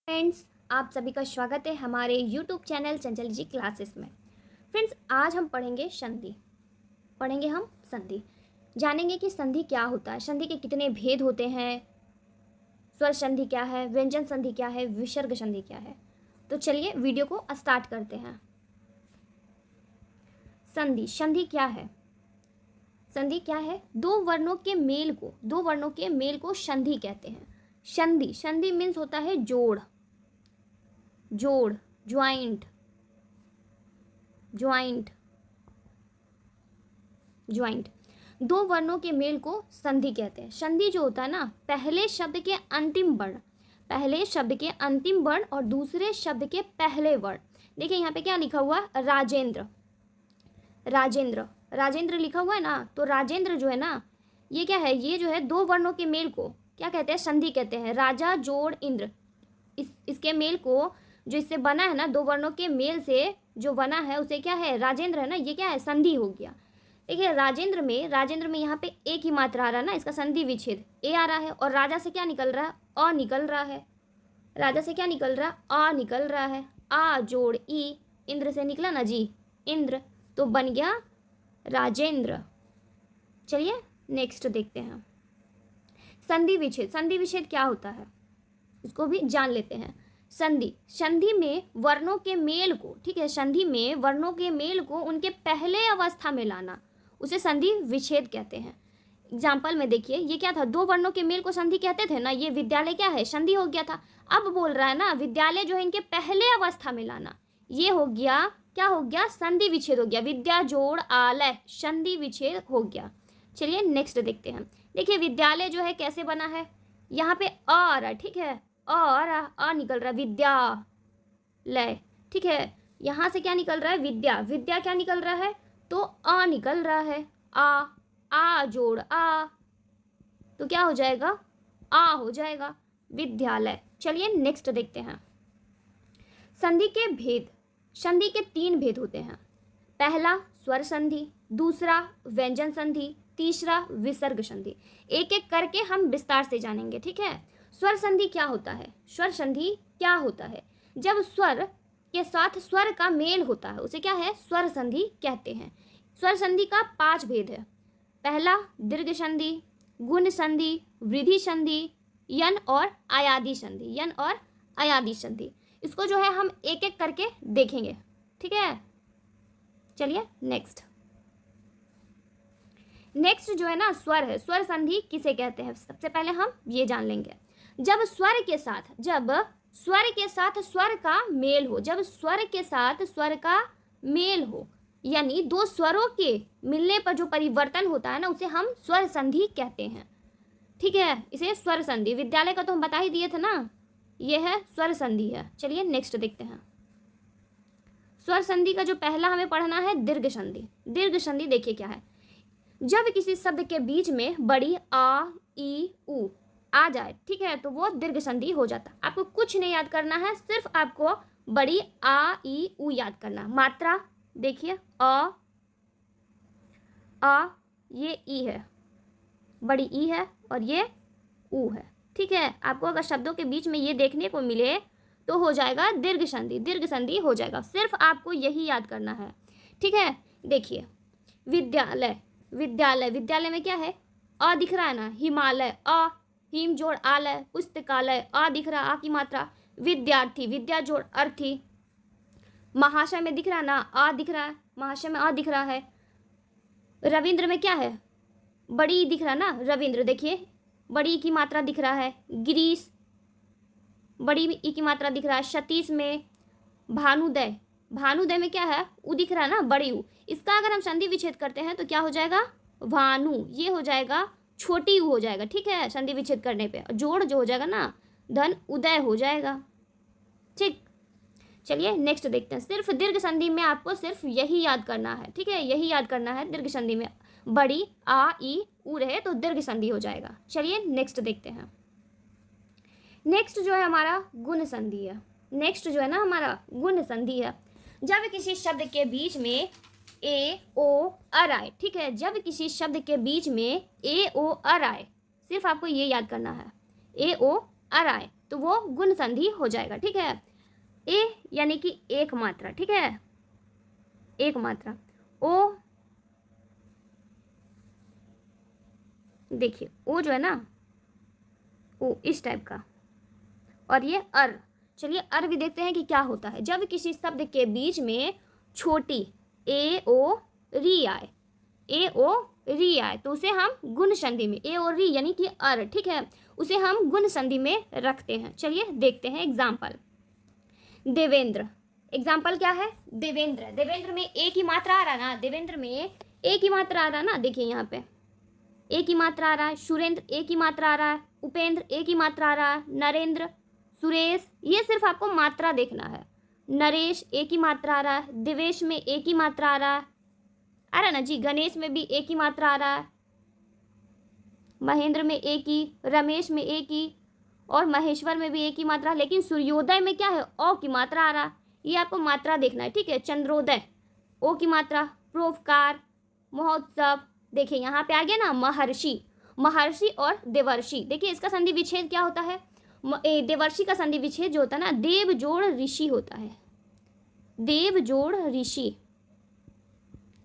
Friends, आप सभी का स्वागत है हमारे यूट्यूब चैनल चंचल जी क्लासेस में। फ्रेंड्स, आज हम पढ़ेंगे संधि। जानेंगे कि संधि क्या होता है, संधि के कितने भेद होते हैं, स्वर संधि क्या है, व्यंजन संधि क्या है, विसर्ग संधि क्या है। तो चलिए वीडियो को स्टार्ट करते हैं। संधि क्या है? संधि क्या है? दो वर्णों के मेल को संधि कहते हैं। संधि मीन्स होता है जोड़, ज्वाइंट। दो वर्णों के मेल को संधि कहते हैं। संधि जो होता है ना, पहले शब्द के अंतिम वर्ण और दूसरे शब्द के पहले वर्ण। देखिए यहाँ पे क्या लिखा हुआ है, राजेंद्र लिखा हुआ है ना। तो राजेंद्र जो है ना, ये क्या है, ये जो है दो वर्णों के मेल को क्या कहते हैं, संधि कहते हैं। राजा जोड़ इंद्र, इसके मेल को जो इससे बना है ना, दो वर्णों के मेल से जो बना है उसे क्या है, राजेंद्र है ना, ये क्या है, संधि हो गया। देखिए राजेंद्र में यहाँ पे एक ही मात्रा आ रहा है ना, इसका संधि विच्छेद ए आ रहा है। और राजा से क्या निकल रहा है, अ निकल रहा है। राजा से क्या निकल रहा है, अ निकल रहा है। आ जोड़ ई, इंद्र से निकला ना जी, इंद्र, तो बन गया राजेंद्र। चलिए नेक्स्ट देखते हैं, संधि विच्छेद क्या होता है, इसको भी जान लेते हैं। संधि में वर्णों के मेल को, ठीक है, संधि में वर्णों के मेल को उनके पहले अवस्था में लाना, उसे संधि विच्छेद कहते हैं। एग्जाम्पल में देखिए, ये क्या था, दो वर्णों के मेल को संधि कहते थे ना, ये विद्यालय क्या है, संधि हो गया था। अब बोल रहा है ना, विद्यालय जो है इनके पहले अवस्था में लाना, ये हो गया, क्या हो गया, संधि विच्छेद हो गया। विद्या जोड़ आलय, संधि विच्छेद हो गया। चलिए नेक्स्ट देखते हैं। देखिए विद्यालय जो है कैसे बना है, यहाँ पे अ आ रहा है, ठीक है, और अ निकल रहा है, विद्यालय, ठीक है। यहाँ से क्या निकल रहा है, विद्या क्या निकल रहा है, तो अ निकल रहा है, आ जोड़ आ, तो क्या हो जाएगा, आ हो जाएगा, विद्यालय। चलिए नेक्स्ट देखते हैं, संधि के भेद। संधि के तीन भेद होते हैं। पहला स्वर संधि, दूसरा व्यंजन संधि, तीसरा विसर्ग संधि। एक एक करके हम विस्तार से जानेंगे, ठीक है। स्वर संधि क्या होता है, जब स्वर के साथ स्वर का मेल होता है उसे क्या है, स्वर संधि कहते हैं। स्वर संधि का 5 भेद है। पहला दीर्घ संधि, गुण संधि, वृद्धि संधि, यन और आयादी संधि। इसको जो है हम एक एक करके देखेंगे, ठीक है। चलिए नेक्स्ट जो है ना, स्वर है। स्वर संधि किसे कहते हैं, सबसे पहले हम ये जान लेंगे। जब स्वर के साथ स्वर का मेल हो, यानी दो स्वरों के मिलने पर जो परिवर्तन होता है ना, उसे हम स्वर संधि कहते हैं, ठीक है। इसे स्वर संधि, विद्यालय का तो हम बता ही दिए थे ना, यह है स्वर संधि है। चलिए नेक्स्ट देखते हैं, स्वर संधि का जो पहला हमें पढ़ना है, दीर्घ संधि देखिए क्या है, जब किसी शब्द के बीच में बड़ी आ ई उ आ जाए, ठीक है, तो वो दीर्घ संधि हो जाता है। आपको कुछ नहीं याद करना है, सिर्फ आपको बड़ी आ ई उ याद करना। मात्रा देखिए, आ, ये ई है, बड़ी ई है, और ये उ है, ठीक है। आपको अगर शब्दों के बीच में ये देखने को मिले तो हो जाएगा दीर्घ संधि हो जाएगा। सिर्फ आपको यही याद करना है, ठीक है। देखिए विद्यालय में क्या है, अ दिख रहा है ना, हिमालय, अ, हिम जोड़ आलय, पुस्तकालय, अ दिख रहा, आ की मात्रा। विद्यार्थी, विद्या जोड़ अर्थी। महाशय में दिख रहा है ना, आ दिख रहा है, महाशय में आ दिख रहा है। रविंद्र में क्या है, बड़ी दिख रहा है ना, रविंद्र, देखिए बड़ी की मात्रा दिख रहा है। गिरीश, बड़ी ई की मात्रा दिख रहा है। सतीश में भानुदय में क्या है, उ दिख रहा है ना, बड़ी उ। इसका अगर हम संधि विच्छेद करते हैं तो क्या हो जाएगा, भानु, ये हो जाएगा छोटी उ हो जाएगा, ठीक है, संधि विच्छेद करने पे। जोड़ जो हो जाएगा ना, धन उदय हो जाएगा, ठीक। चलिए नेक्स्ट देखते हैं। सिर्फ दीर्घ संधि में आपको सिर्फ यही याद करना है, ठीक है, यही याद करना है। दीर्घ संधि में बड़ी आ ई उ रहे तो दीर्घ संधि हो जाएगा। चलिए नेक्स्ट देखते हैं। नेक्स्ट जो है हमारा गुण संधि है। जब किसी शब्द के बीच में ए ओ अर आए, ठीक है, जब किसी शब्द के बीच में ए ओ अर आए, सिर्फ आपको ये याद करना है, ए ओ अर आए, तो वो गुण संधि हो जाएगा। ठीक है, ए यानी कि एक मात्रा, ठीक है, एक मात्रा। ओ, देखिए ओ जो है ना, ओ इस टाइप का, और ये अर। चलिए अर भी देखते हैं कि क्या होता है जब किसी शब्द के बीच में छोटी ए ओ री आए, ए ओ री आए तो उसे हम गुण संधि में, ए और री यानी कि अर, ठीक है, उसे हम गुण संधि में रखते हैं। चलिए देखते हैं एग्जाम्पल। देवेंद्र, एग्जाम्पल क्या है, देवेंद्र। देवेंद्र में एक ही मात्रा आ रहा ना, देवेंद्र में एक ही मात्रा आ रहा ना, देखिए यहाँ पे एक ही मात्रा आ रहा है। सुरेंद्र एक ही मात्रा आ रहा है, उपेंद्र एक ही मात्रा आ रहा है, नरेंद्र, सुरेश, ये सिर्फ आपको मात्रा देखना है। नरेश एक ही मात्रा आ रहा है, दिवेश में एक ही मात्रा आ रहा है, आ रहा है ना जी। गणेश में भी एक ही मात्रा आ रहा है, महेंद्र में एक ही, रमेश में एक ही, और महेश्वर में भी एक ही मात्रा। लेकिन सूर्योदय में क्या है, ओ की मात्रा आ रहा है, ये आपको मात्रा देखना है। ठीक है, चंद्रोदय ओ की मात्रा, परोपकार, महोत्सव, देखिए यहाँ पे आ गया ना महर्षि, महर्षि और देवर्षि। देखिए इसका संधि विच्छेद क्या होता है, देवर्षि का संधि विच्छेद जो होता है ना, देव जोड़ ऋषि होता है, देव जोड़ ऋषि,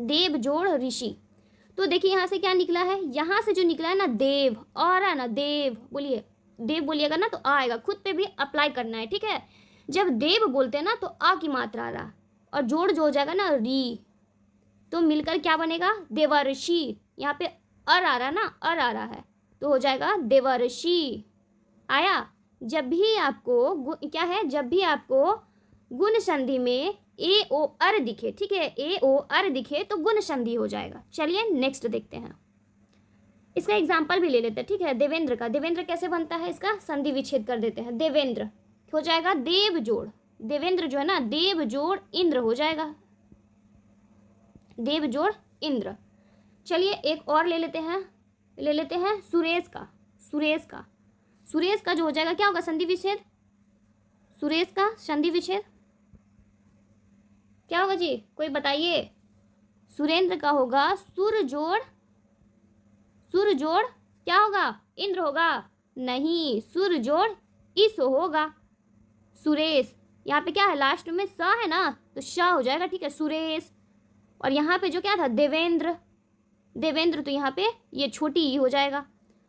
देव जोड़ ऋषि। तो देखिए यहाँ से क्या निकला है, यहाँ से जो निकला है ना देव, और है ना देव, बोलिए देव बोलिएगा ना तो आएगा, खुद पे भी अप्लाई करना है। ठीक है, जब देव बोलते हैं ना तो आ की मात्रा आ रहा, और जोड़ जो हो जाएगा ना री, तो मिलकर क्या बनेगा, देवर्षि। यहाँ पे अर आ रहा ना, अर आ रहा है तो हो जाएगा देवर्षि। आया। जब भी आपको क्या है, जब भी आपको गुण संधि में ए ओ अर दिखे, ठीक है, ए ओ अर दिखे तो गुण संधि हो जाएगा। चलिए नेक्स्ट देखते हैं, इसका एग्जाम्पल भी ले लेते हैं। ठीक है, देवेंद्र का, देवेंद्र कैसे बनता है, इसका संधि विच्छेद कर देते हैं। देवेंद्र हो जाएगा देव जोड़, देवेंद्र जो है ना देव जोड़ इंद्र हो जाएगा, देव जोड़ इंद्र। चलिए एक और ले लेते हैं, ले लेते हैं सुरेश का, सुरेश का, सुरेश का जो हो जाएगा क्या होगा, संधि विच्छेद, सुरेश का संधि विच्छेद क्या होगा जी, कोई बताइए। सुरेंद्र का होगा सुर जोड़, सुर जोड़ क्या होगा, इंद्र होगा, नहीं, सुर जोड़ इस होगा। सुरेश, यहाँ पे क्या है लास्ट में स है ना तो श हो जाएगा। ठीक है, सुरेश। और यहाँ पे जो क्या था देवेंद्र, देवेंद्र तो यहाँ पे ये छोटी ई हो जाएगा,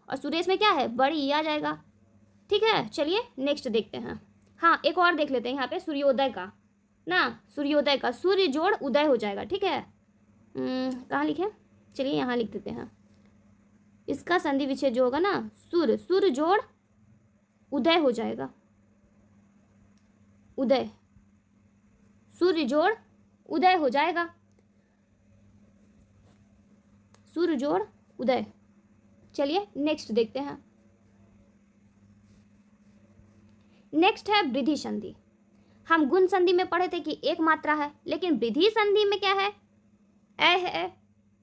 और सुरेश में क्या है बड़ी ई आ जाएगा। ठीक है, चलिए नेक्स्ट देखते हैं। हाँ एक और देख लेते हैं यहाँ पे सूर्योदय का ना, सूर्योदय का सूर्य जोड़ उदय हो जाएगा। ठीक है, कहाँ लिखे, चलिए यहाँ लिख देते हैं। इसका संधि विच्छेद जो होगा ना सुर, सुर जोड़ उदय हो जाएगा, उदय, सूर्य जोड़ उदय हो जाएगा, सूर्य जोड़ उदय। चलिए नेक्स्ट देखते हैं। नेक्स्ट है वृद्धि संधि। हम गुण संधि में पढ़े थे कि एक मात्रा है, लेकिन वृद्धि संधि में क्या है, ए है,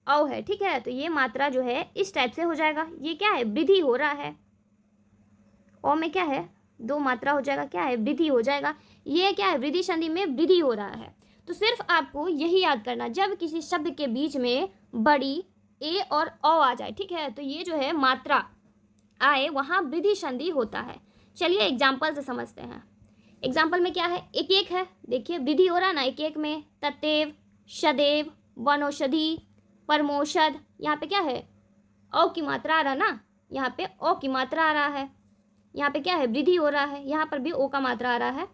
औ है। ठीक है, तो ये मात्रा जो है इस टाइप से हो जाएगा, ये क्या है वृद्धि हो रहा है, औ में क्या है दो मात्रा हो जाएगा, क्या है वृद्धि हो जाएगा, ये क्या है वृद्धि संधि में वृद्धि हो रहा है। तो सिर्फ आपको यही याद करना, जब किसी शब्द के बीच में बड़ी ए और औ आ जाए, ठीक है, तो ये जो है मात्रा आए वहाँ वृद्धि संधि होता है। चलिए एग्जाम्पल से समझते हैं। एग्जाम्पल में क्या है, एक एक है, देखिए वृद्धि हो रहा है ना एक एक में, तत्व, सदैव, वनौषधि, परमोषध, यहाँ पे क्या है औ की मात्रा आ रहा ना, यहाँ पे ओ की मात्रा आ रहा है, यहाँ पे क्या है वृद्धि हो रहा है, यहाँ पर भी ओ का मात्रा आ रहा है,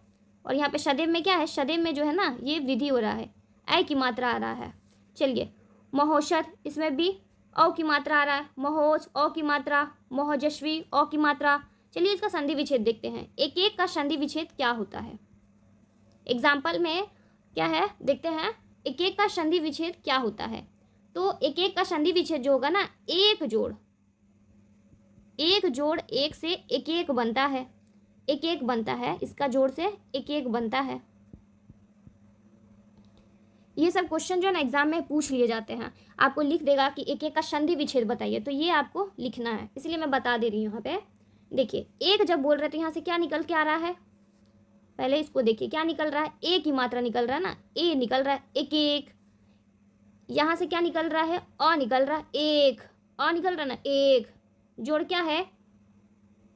और यहाँ पे सदैव में क्या है, सदैव में जो है ना ये वृद्धि हो रहा है, ऐ की मात्रा आ रहा है। चलिए महोषध, इसमें भी औ की मात्रा आ रहा है, महोज ओ की मात्रा, महोजस्वी ओ की मात्रा। चलिए इसका संधि विच्छेद देखते हैं, एक एक का संधि विच्छेद क्या होता है। एग्जाम्पल में क्या है देखते हैं, एक एक का संधि विच्छेद क्या होता है। तो एक एक का संधि विच्छेद जो होगा ना, एक जोड़, एक जोड़ एक से एक एक बनता है, एक एक बनता है, इसका जोड़ से एक एक बनता है। ये सब क्वेश्चन जो है ना एग्जाम में पूछ लिए जाते हैं, आपको लिख देगा कि एक एक का संधि विच्छेद बताइए, तो ये आपको लिखना है, इसलिए मैं बता दे रही हूँ यहाँ पे। देखिए एक जब बोल रहे थे यहाँ से क्या निकल के आ रहा है, पहले इसको देखिए क्या निकल रहा है, एक ही मात्रा निकल रहा है ना, ए निकल रहा है, एक एक। यहाँ से क्या निकल रहा है, अ निकल रहा है, एक, अ निकल रहा है ना एक, जोड़ क्या है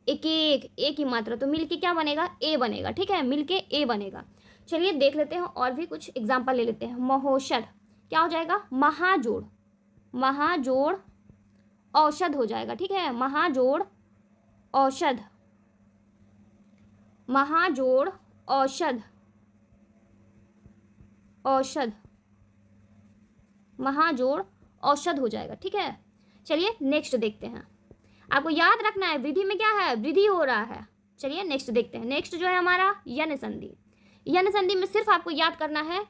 एक ही मात्रा, तो मिलके क्या बनेगा, ए बनेगा। ठीक है, मिलके ए बनेगा। चलिए देख लेते हैं और भी कुछ एग्जाम्पल ले लेते हैं। महोषध क्या हो जाएगा, महाजोड़, महाजोड़ औषध हो जाएगा। ठीक है, महाजोड़ औषध, महाजोड़ औषध, औषध, महाजोड़ औषध हो जाएगा। ठीक है, चलिए नेक्स्ट देखते हैं। आपको याद रखना है वृद्धि में क्या है, वृद्धि हो रहा है। चलिए नेक्स्ट देखते हैं। नेक्स्ट जो है हमारा यन संधि। यन संधि में सिर्फ आपको याद करना है,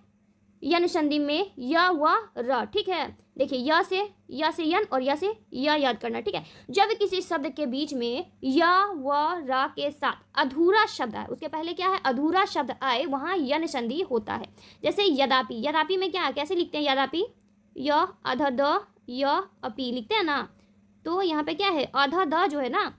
यन संधि में य व र। ठीक है, देखिए य से यन और य से य याद करना। ठीक है, जब किसी शब्द के बीच में य व र के साथ अधूरा शब्द आए, उसके पहले क्या है, अधूरा शब्द आए, वहाँ यन संधि होता है। जैसे यदापि, यदापि में क्या है, कैसे लिखते हैं यदापि, य अध द य अपि लिखते हैं ना। तो यहाँ पे क्या है, आधा द जो है ना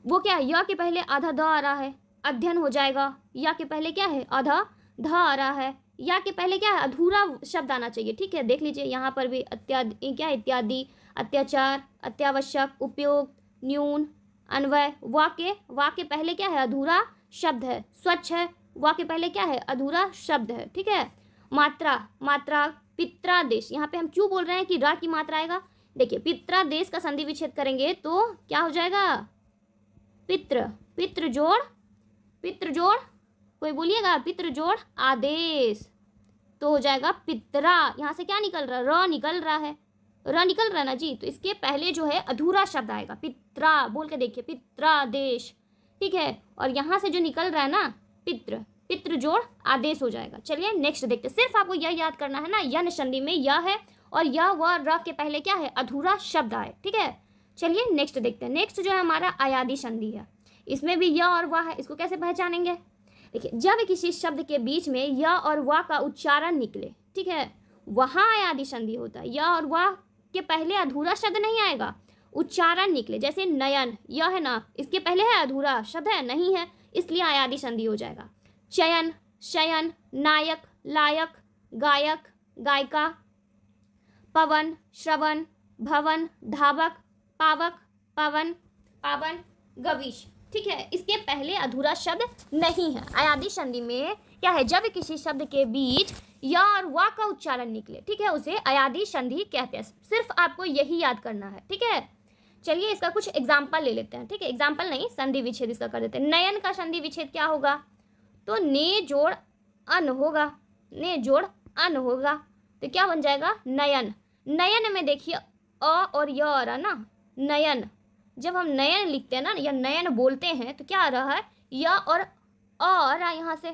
वो क्या है, य के पहले आधा द आ रहा है, अध्ययन हो जाएगा। या के पहले क्या है, आधा ध आ रहा है। या के पहले क्या है, अधूरा शब्द आना चाहिए। ठीक है, देख लीजिए यहाँ पर भी इत्यादि, क्या इत्यादि, अत्याचार, अत्यावश्यक, उपयोग, न्यून, अन्वय। वा के पहले क्या है, अधूरा शब्द है। स्वच्छ है, वा के पहले क्या है, अधूरा शब्द है। ठीक है, मात्रा, मात्रा, पित्रादेश, यहाँ पे हम क्यों बोल रहे हैं कि रा की मात्रा आएगा, देखिए पित्रादेश का संधि विच्छेद करेंगे तो क्या हो जाएगा, पित्र, पित्र जोड़, पित्र जोड़, कोई बोलिएगा, पित्र जोड़ आदेश, तो हो जाएगा पित्रा। यहाँ से क्या निकल रहा है, र निकल रहा है, र निकल रहा है ना जी। तो इसके पहले जो है अधूरा शब्द आएगा, पित्रा बोल के देखिए, पित्रादेश। ठीक है, और यहाँ से जो निकल रहा है ना पित्र, पित्र जोड़ आदेश हो जाएगा। चलिए नेक्स्ट देखते हैं। सिर्फ आपको यह याद करना है ना, यन संधि में यह है और यह व र के पहले क्या है, अधूरा शब्द आए। ठीक है, चलिए नेक्स्ट देखते हैं। नेक्स्ट जो है हमारा अयादि संधि है। इसमें भी य और व है, इसको कैसे पहचानेंगे, देखिए जब किसी शब्द के बीच में य और व का उच्चारण निकले, ठीक है, वहाँ अयादि संधि होता है। य और व के पहले अधूरा शब्द नहीं आएगा, उच्चारण निकले। जैसे नयन, यह है ना, इसके पहले है अधूरा शब्द है, नहीं है, इसलिए अयादि संधि हो जाएगा। चयन, शयन, नायक, लायक, गायक, गायिका, पवन, श्रवण, भवन, धावक, पावक, पवन, पावन, गविश। ठीक है, इसके पहले अधूरा शब्द नहीं है। अयादि संधि में क्या है, जब किसी शब्द के बीच या और वा का उच्चारण निकले, ठीक है, उसे अयादि संधि कहते हैं। सिर्फ आपको यही याद करना है। ठीक है, चलिए इसका कुछ एग्जाम्पल ले लेते हैं। ठीक है, एग्जाम्पल नहीं, संधि विच्छेद इसका कर देते हैं। नयन का संधि विच्छेद क्या होगा, तो ने जोड़ अन होगा, ने जोड़ अन होगा, तो क्या बन जाएगा, नयन। नयन में देखिए अ और य आ रहा ना, नयन। जब हम नयन लिखते हैं ना या नयन बोलते हैं तो क्या आ रहा है, य और अ आ रहा है, यहाँ से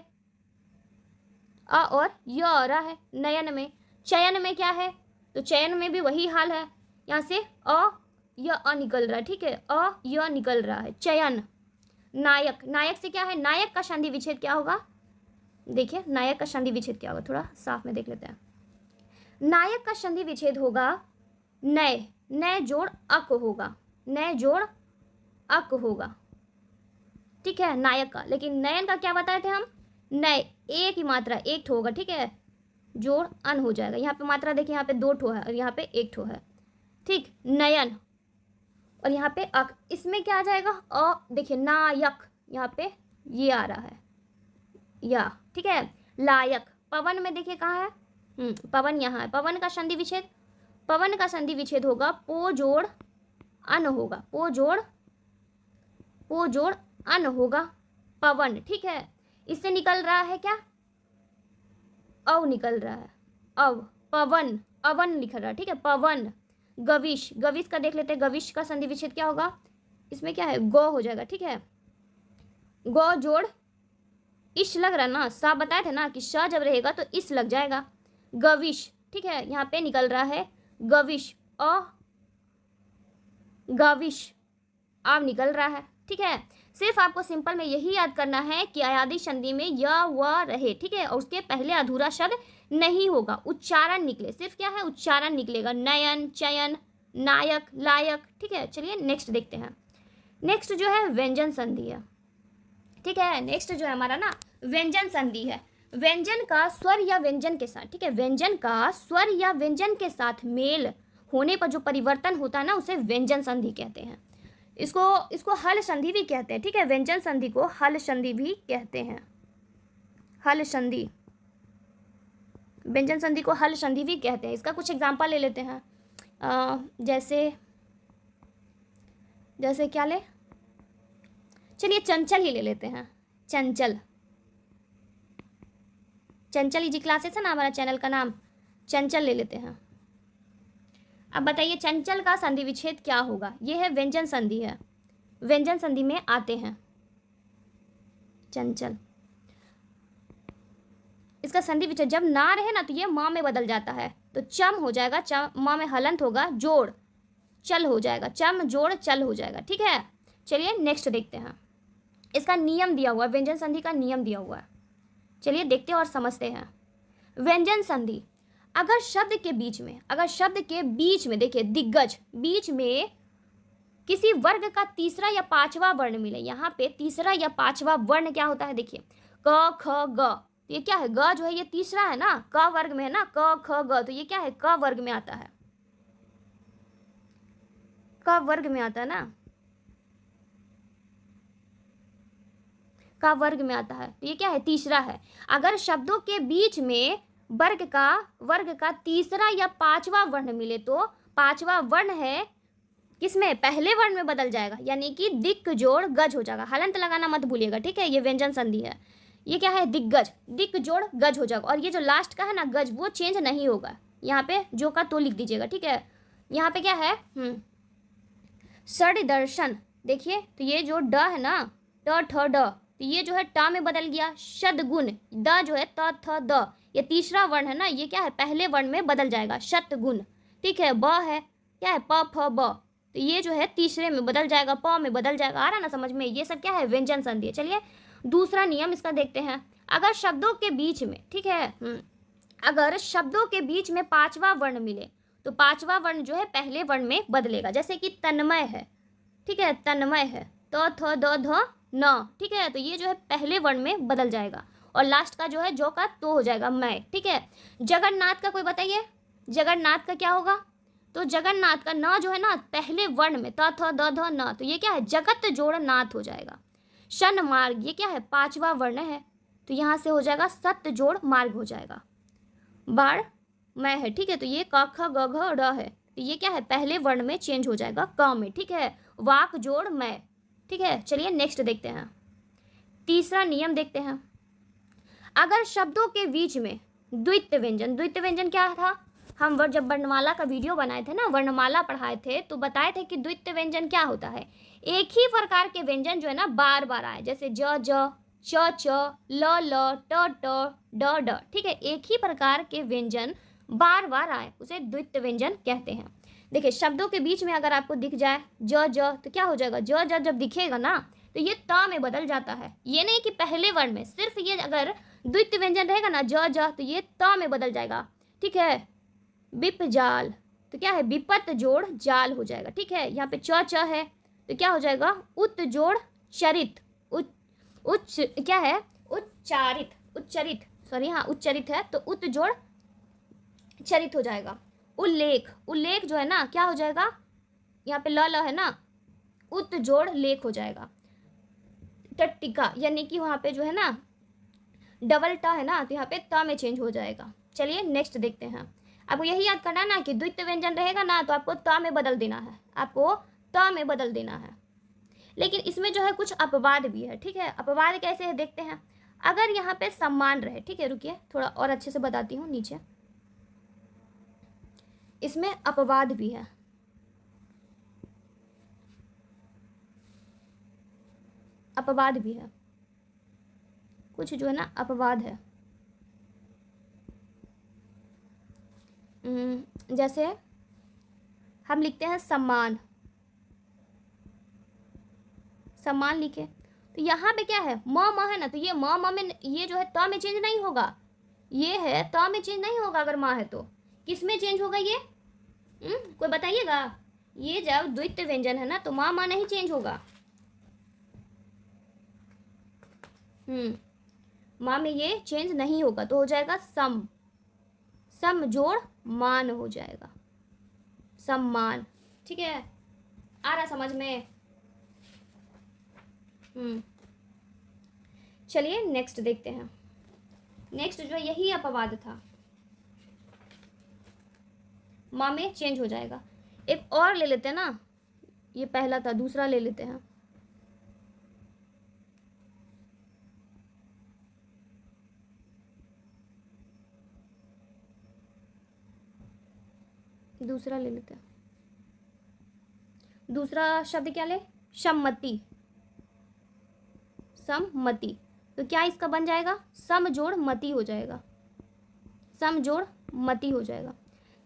अ और य आ रहा है नयन में। चयन में क्या है, तो चयन में भी वही हाल है, यहाँ से अ य अ निकल रहा है। ठीक है, अ य निकल रहा है, चयन। नायक, नायक से क्या है, नायक का संधि विच्छेद क्या होगा, देखिए नायक का संधि विच्छेद क्या होगा, थोड़ा साफ में देख लेते हैं। नायक का संधि विच्छेद होगा नय, नय जोड़ अक होगा, नय जोड़ अक होगा। ठीक है, नायक का। लेकिन नयन का क्या बताए थे हम, नय एक ही मात्रा, एक ठो होगा। ठीक है, जोड़ अन हो जाएगा। यहाँ पे मात्रा देखिए, यहाँ पे 2 ठो है और यहाँ पे 1 ठो है। ठीक, नयन, और यहाँ पे अक, इसमें क्या आ जाएगा, अ देखिए नायक, यहाँ पे ये आ रहा है या। ठीक है, लायक। पवन में देखिए कहाँ है, पवन यहाँ है। पवन का संधि विच्छेद, पवन का संधि विच्छेद होगा पो जोड़ अन होगा, पो जोड़ अन होगा, पवन। ठीक है, इससे निकल रहा है क्या, अव निकल रहा है, अव, पवन, अवन लिख रहा है। ठीक है, पवन। गविश, गविश का देख लेते हैं। गविश का संधि विच्छेद क्या होगा, इसमें क्या है, गौ हो जाएगा। ठीक है, गौ जोड़ इश लग रहा है ना, सा बताए थे ना कि श जब रहेगा तो इस लग जाएगा, गविश। ठीक है, यहाँ पे निकल रहा है गविश, अ गविश, अब निकल रहा है। ठीक है, सिर्फ आपको सिंपल में यही याद करना है कि अयादि संधि में य व रहे। ठीक है, और उसके पहले अधूरा शब्द नहीं होगा, उच्चारण निकले, सिर्फ क्या है, उच्चारण निकलेगा। नयन, चयन, नायक, लायक। ठीक है, चलिए नेक्स्ट देखते हैं। नेक्स्ट जो है व्यंजन संधि है। ठीक है, नेक्स्ट जो है हमारा ना व्यंजन संधि है। व्यंजन का स्वर या व्यंजन के साथ, ठीक है, व्यंजन का स्वर या व्यंजन के साथ मेल होने पर जो परिवर्तन होता है ना, उसे व्यंजन संधि कहते हैं। इसको इसको हल संधि भी कहते हैं, ठीक है। व्यंजन संधि को हल संधि भी कहते हैं, हल संधि, व्यंजन संधि को हल संधि भी कहते हैं। इसका कुछ एग्जांपल ले लेते हैं। जैसे जैसे क्या ले, चलिए चंचल ही ले लेते हैं। चंचल, चंचल इजी क्लासेस है ना हमारा चैनल का नाम, चंचल ले लेते हैं। अब बताइए चंचल का संधि विच्छेद क्या होगा। ये है व्यंजन संधि है, व्यंजन संधि में आते हैं चंचल। इसका संधि विच्छेद जब ना रहे ना तो ये माँ में बदल जाता है, तो चम हो जाएगा, चम माँ में हलंत होगा, जोड़ चल हो जाएगा, चम जोड़ चल हो जाएगा, ठीक है। चलिए नेक्स्ट देखते हैं। इसका नियम दिया हुआ है, व्यंजन संधि का नियम दिया हुआ है। चलिए देखते हैं और समझते हैं। व्यंजन संधि, अगर शब्द के बीच में, अगर शब्द के बीच में देखिए दिग्गज, बीच में किसी वर्ग का तीसरा या पांचवा वर्ण मिले, यहाँ पे तीसरा या पांचवा वर्ण क्या होता है, देखिए क ख ग, तो ये क्या है, ग जो है ये तीसरा है ना, क वर्ग में है ना, क ख ग, तो ये क्या है, क वर्ग में आता है, क वर्ग में आता है ना, का वर्ग में आता है, तो ये क्या है, तीसरा है। अगर शब्दों के बीच में वर्ग का तीसरा या पांचवा वर्ण मिले तो पांचवा वर्ण है किसमें, पहले वर्ण में बदल जाएगा, यानी कि दिक् जोड़ गज हो जाएगा। हलंत लगाना मत भूलिएगा, ठीक है। ये व्यंजन संधि है। ये क्या है, दिग्गज, दिक् जोड़ गज हो जाएगा। और ये जो लास्ट का है ना गज, वो चेंज नहीं होगा। यहाँ पे जो का तो लिख दीजिएगा, ठीक है। यहाँ पे क्या है, षड दर्शन, देखिए तो ये जो ड है ना, ट ठ ड, तो ये जो है ट में बदल गया। शतगुण, द जो है त थ द, ये तीसरा वर्ण है ना, ये क्या है, पहले वर्ण में बदल जाएगा, शतगुण, ठीक है। ब है क्या है, प फ ब, तो ये जो है तीसरे में बदल जाएगा, प में बदल जाएगा। आ रहा ना समझ में, ये सब क्या है, व्यंजन संधि है। चलिए दूसरा नियम इसका देखते हैं। अगर शब्दों के बीच में, ठीक है, अगर शब्दों के बीच में पांचवा वर्ण मिले तो पांचवा वर्ण जो है पहले वर्ण में बदलेगा। जैसे कि तन्मय है, ठीक है, तन्मय है, त थ द ध न, ठीक है, तो ये जो है पहले वर्ण में बदल जाएगा। और लास्ट का जो है जो का तो हो जाएगा, मैं, ठीक है। जगन्नाथ का कोई बताइए, जगन्नाथ का क्या होगा, तो जगन्नाथ का न जो है ना पहले वर्ण में, त थ द ध न, तो ये क्या है, जगत जोड़ नाथ हो जाएगा। शन मार्ग, ये क्या है, पांचवा वर्ण है, तो यहाँ से हो जाएगा सत्य जोड़ मार्ग हो जाएगा। बाढ़ मैं है, ठीक है, तो ये क ख ग घ ड़ है, तो ये क्या है, पहले वर्ण में चेंज हो जाएगा, क में, ठीक है। वाक जोड़ मैं, ठीक है। चलिए नेक्स्ट देखते हैं। तीसरा नियम देखते हैं। अगर शब्दों के बीच में द्वित्व व्यंजन, द्वित्व व्यंजन क्या था, हम जब वर्णमाला का वीडियो बनाए थे ना, वर्णमाला पढ़ाए थे, तो बताए थे कि द्वित्व व्यंजन क्या होता है, एक ही प्रकार के व्यंजन जो है ना बार बार आए, जैसे ज ज, च च, ल ल, ट ट, ड ड, ठीक है, एक ही प्रकार के व्यंजन बार बार आए, उसे द्वित्व व्यंजन कहते हैं। देखिए शब्दों के बीच में अगर आपको दिख जाए ज ज, तो क्या हो जाएगा, ज ज जब दिखेगा ना तो ये त में बदल जाता है। ये नहीं कि पहले वर्ण में, सिर्फ ये अगर द्वित्व व्यंजन रहेगा ना ज ज, तो ये त में बदल जाएगा, ठीक है। विप जाल, तो क्या है, विपत जोड़ जाल हो जाएगा, ठीक है। यहाँ पे च च है, तो क्या हो जाएगा, उत जोड़ चरित, उच्च क्या है, उच्चारित, उच्चरित, सॉरी हाँ उच्चरित है, तो उत जोड़ चरित हो जाएगा। उल्लेख, उल्लेख जो है ना क्या हो जाएगा, यहाँ पे ल ल है ना, उत जोड़ लेख हो जाएगा। टट्टिका, यानी कि वहाँ पे जो है ना डबल ट है ना, तो यहाँ पे त में चेंज हो जाएगा। चलिए नेक्स्ट देखते हैं। आपको यही याद करना ना कि द्वित्व व्यंजन रहेगा ना तो आपको त में बदल देना है, आपको त में बदल देना है। लेकिन इसमें जो है कुछ अपवाद भी है, ठीक है। अपवाद कैसे है देखते हैं। अगर यहाँ पे सम्मान रहे, ठीक है, रुकिए थोड़ा और अच्छे से बताती हूँ नीचे, इसमें अपवाद भी है। अपवाद भी है, कुछ जो है ना अपवाद है। जैसे हम लिखते हैं सम्मान, सम्मान लिखे, तो यहाँ पे क्या है, म है ना, तो ये म में ये जो है त में चेंज नहीं होगा, ये है त में चेंज नहीं होगा। अगर माँ है तो किस में चेंज होगा ये, कोई बताइएगा। ये जब द्वित्व व्यंजन है ना तो माँ नहीं चेंज होगा, माँ में ये चेंज नहीं होगा, तो हो जाएगा सम, सम जोड़ मान हो जाएगा, सम्मान, ठीक है। आ रहा समझ में, चलिए नेक्स्ट देखते हैं। नेक्स्ट जो है यही अपवाद था, माँ में चेंज हो जाएगा। एक और ले लेते हैं ना, ये पहला था, दूसरा ले लेते हैं। दूसरा ले लेते हैं। दूसरा शब्द क्या ले, सम्मति। सम्मति, तो क्या इसका बन जाएगा, सम जोड़ मति हो जाएगा। सम जोड़ मति हो जाएगा।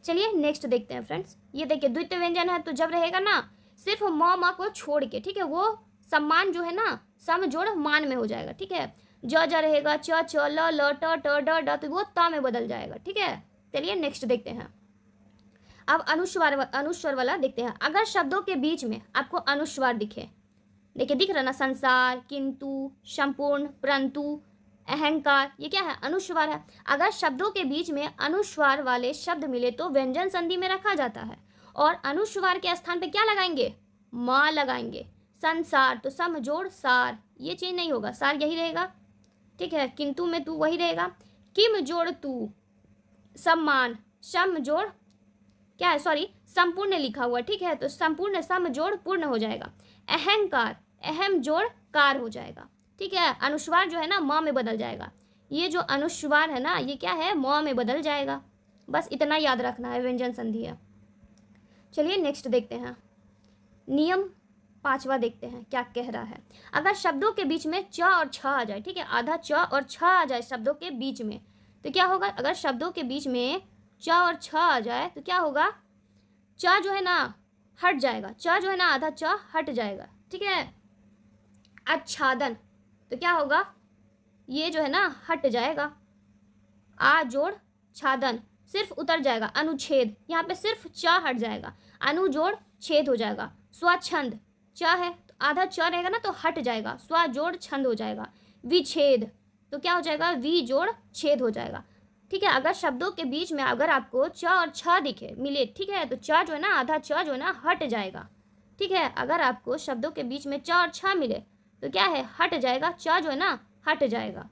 चलिए नेक्स्ट देखते हैं फ्रेंड्स। ये देखिए द्वितीय व्यंजन है, तो जब रहेगा ना सिर्फ म मा को छोड़ के, ठीक है, वो सम्मान जो है ना सम जोड़ मान में हो जाएगा। ठीक है, ज रहेगा, च ल ल ट ट ड ड, तो वो त में बदल जाएगा। ठीक है, चलिए नेक्स्ट देखते हैं। अब अनुस्वार वाला देखते हैं। अगर शब्दों के बीच में आपको अनुस्वार दिखे, देखिए दिख रहा ना, संसार, किंतु, संपूर्ण, परंतु, अहंकार, ये क्या है, अनुस्वार है। अगर शब्दों के बीच में अनुस्वार वाले शब्द मिले तो व्यंजन संधि में रखा जाता है, और अनुस्वार के स्थान पे क्या लगाएंगे, माँ लगाएंगे। संसार तो सम जोड़ सार, ये चेंज नहीं होगा, सार यही रहेगा। ठीक है, किंतु में तू वही रहेगा। किम जोड़ तू, सम्मान, सम जोड़ क्या है, सॉरी संपूर्ण लिखा हुआ। ठीक है, तो संपूर्ण सम जोड़ पूर्ण हो जाएगा। अहंकार, अहम जोड़ कार हो जाएगा। ठीक है, अनुस्वार जो है ना म में बदल जाएगा। ये जो अनुस्वार है ना, ये क्या है, म में बदल जाएगा। बस इतना याद रखना है, व्यंजन संधि है। चलिए नेक्स्ट देखते हैं। नियम 5वां देखते हैं क्या कह रहा है। अगर शब्दों के बीच में च और छ आ जाए, ठीक है, आधा च और छ आ जाए शब्दों के बीच में, तो क्या होगा, अगर शब्दों के बीच में च और छ आ जाए तो क्या होगा, च जो है ना हट जाएगा, च जो है ना आधा च हट जाएगा। ठीक है, आच्छादन, तो क्या होगा, ये जो है ना हट जाएगा। आ जोड़ छादन, सिर्फ उतर जाएगा। अनुच्छेद, यहाँ पे सिर्फ च हट जाएगा, अनु जोड़ छेद हो जाएगा। स्वच्छंद, च है तो आधा च रहेगा ना तो हट जाएगा, स्व जोड़ छंद हो जाएगा। विच्छेद, तो क्या हो जाएगा, वी जोड़ छेद हो जाएगा। ठीक है, अगर शब्दों के बीच में अगर आपको च और छ दिखे मिले, ठीक है, तो च जो है ना आधा च जो है ना हट जाएगा। ठीक है, अगर आपको शब्दों के बीच में च और छ मिले तो क्या है, हट जाएगा, च जो है ना हट जाएगा,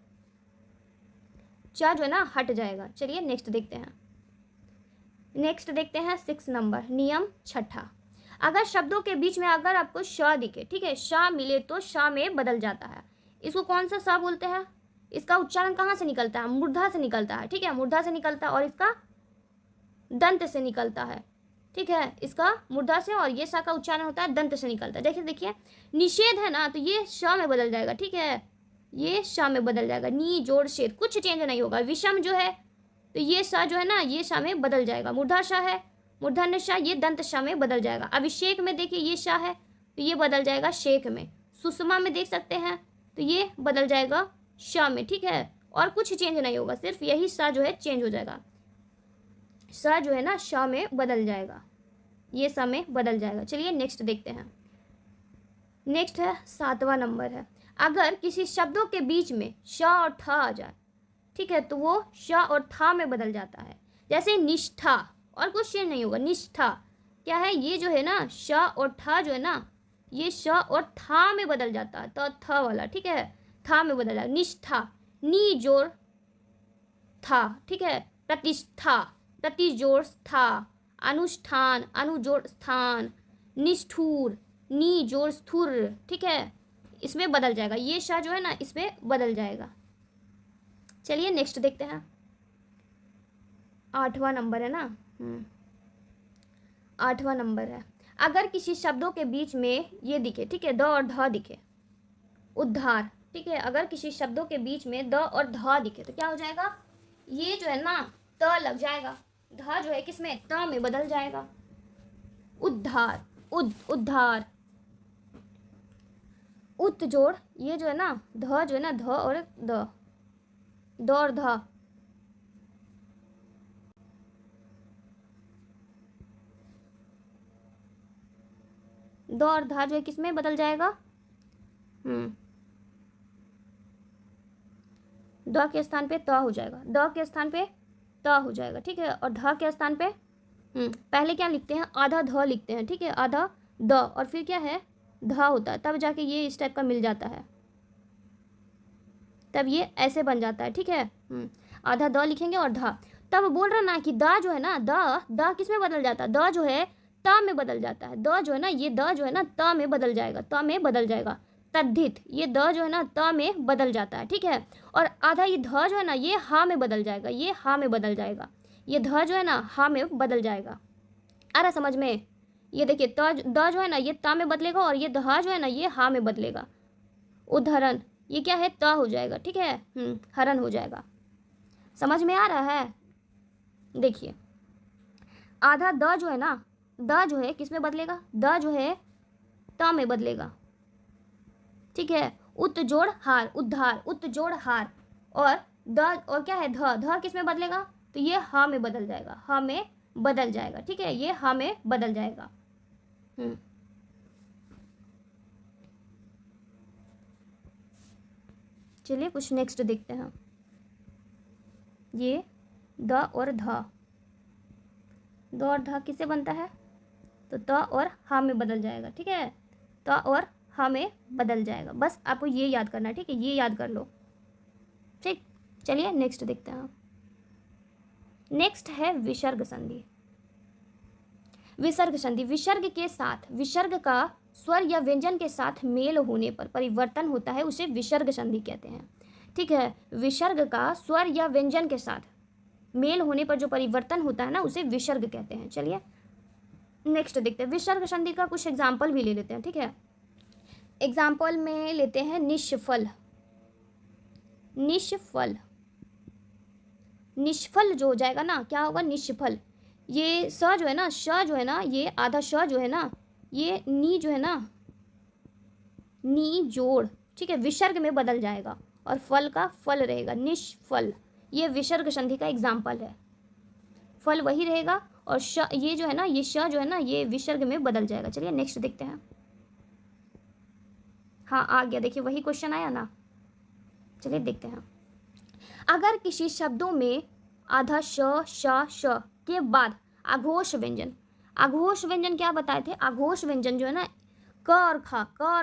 च जो है ना हट जाएगा। चलिए नेक्स्ट देखते हैं। नेक्स्ट देखते हैं 6 नंबर, नियम 6ठा। अगर शब्दों के बीच में अगर आपको श दिखे, ठीक है, श मिले तो श में बदल जाता है। इसको कौन सा स बोलते हैं, इसका उच्चारण कहाँ से निकलता है, मूर्धा से निकलता है। ठीक है, मूर्धा से निकलता है, और इसका दंत से निकलता है। ठीक है, इसका मूर्धा से, और ये स का उच्चारण होता है दंत से निकलता है। देखिए देखिए, निषेध है ना, तो ये श में बदल जाएगा। ठीक है, ये श में बदल जाएगा। नी जोड़ शेद, कुछ चेंज नहीं होगा। विषम जो है तो ये स जो है ना ये श में बदल जाएगा। मूर्धा श है, मूर्धन्य श, ये दंत श में बदल जाएगा। अभिषेक में देखिए ये श है तो ये बदल जाएगा शेख में। सुषमा में देख सकते हैं तो ये बदल जाएगा श में। ठीक है, और कुछ चेंज नहीं होगा, सिर्फ यही स जो है चेंज हो जाएगा। स जो है ना श में बदल जाएगा, ये स में बदल जाएगा। चलिए नेक्स्ट देखते हैं। नेक्स्ट है 7वां नंबर है। अगर किसी शब्दों के बीच में श और थ आ जाए, ठीक है, तो वो श और था में बदल जाता है। जैसे निष्ठा, और कुछ चेंज नहीं होगा। निष्ठा क्या है, ये जो है ना श और था जो है ना ये श और था में बदल जाता है, तो थ वाला। ठीक है, था में बदल जाएगा। निष्ठा, नी जोड़ था। ठीक है, प्रतिष्ठा, प्रति जोड़ था। अनुष्ठान, अनु जोड़ स्थान। निष्ठुर, नी जोड़ स्थुर। ठीक है, इसमें बदल जाएगा, ये श जो है ना इसमें बदल जाएगा। चलिए नेक्स्ट देखते हैं। 8वां नंबर है ना, 8वां नंबर है। अगर किसी शब्दों के बीच में ये दिखे, ठीक है, द और ध दिखे, उद्धार। ठीक है, अगर किसी शब्दों के बीच में द और ध दिखे तो क्या हो जाएगा, ये जो है ना त लग जाएगा, ध जो है किसमें, त में बदल जाएगा। उद्धार, उद्धार। उत जोड़ ये जो है ना ध जो है ना ध और द, द और ध। द और धा जो है किसमें बदल जाएगा, द के स्थान पे त हो जाएगा, द के स्थान पे त हो जाएगा। ठीक है, और ध के स्थान पे पहले क्या लिखते हैं, आधा ध लिखते हैं। ठीक है, आधा द और फिर क्या है ध होता है, तब जाके ये इस टाइप का मिल जाता है, तब ये ऐसे बन जाता है। ठीक है, आधा द लिखेंगे और धा। तब बोल रहा ना कि द जो है ना, द किस में बदल जाता है, द जो है त में बदल जाता है। द जो है ना, ये द जो है ना त में बदल जाएगा, त में बदल जाएगा। तद्धित, ये द जो है ना त में बदल जाता है। ठीक है, और आधा ये ध जो है ना, ये हा में बदल जाएगा, ये हा में बदल जाएगा। ये ध जो है ना हा में बदल जाएगा। आ रहा समझ में? ये देखिए द जो है ना ये ता में बदलेगा, और ये धा जो है ना ये हा में बदलेगा। उदाहरण, ये क्या है, त हो जाएगा। ठीक है, हरण हो जाएगा। समझ में आ रहा है? देखिए आधा द जो है ना, द जो है किस में बदलेगा, द जो है त में बदलेगा। ठीक है, उत जोड़ हार, उद्धार, उत जोड़ हार, और द और क्या है ध किस में बदलेगा, तो ये हा में बदल जाएगा, हा में बदल जाएगा। ठीक है, ये हा में बदल जाएगा। चलिए कुछ नेक्स्ट देखते हैं। ये द और ध, द और ध किससे बनता है, तो त और हा में बदल जाएगा। ठीक है, त और हा में बदल जाएगा। बस आपको ये याद करना है। ठीक है, ये याद कर लो। ठीक, चलिए नेक्स्ट देखते हैं। नेक्स्ट है विसर्ग संधि। विसर्ग संधि, विसर्ग के साथ, विसर्ग का स्वर या व्यंजन के साथ मेल होने पर परिवर्तन होता है, उसे विसर्ग संधि कहते हैं। ठीक है, विसर्ग का स्वर या व्यंजन के साथ मेल होने पर जो परिवर्तन होता है ना, उसे विसर्ग कहते हैं। चलिए नेक्स्ट देखते हैं। विसर्ग संधि का कुछ एग्जाम्पल भी ले लेते हैं। ठीक है, एग्जाम्पल में लेते हैं निष्फल। निष्फल, निष्फल जो हो जाएगा ना, क्या होगा, निष्फल। ये स जो है ना, श जो है ना, ये आधा श जो है ना, ये नी जो है ना, नी जोड़, ठीक है, विसर्ग में बदल जाएगा, और फल का फल रहेगा, निष्फल। ये विसर्ग संधि का एग्जाम्पल है। फल वही रहेगा, और श ये जो है ना, ये श जो है ना, ये विसर्ग में बदल जाएगा। चलिए नेक्स्ट देखते हैं। हाँ आ गया, देखिए वही क्वेश्चन आया ना। चलिए देखते हैं। अगर किसी शब्दों में आधा श श श के बाद आघोष व्यंजन, आघोष व्यंजन क्या बताए थे, आघोष व्यंजन जो है ना, क और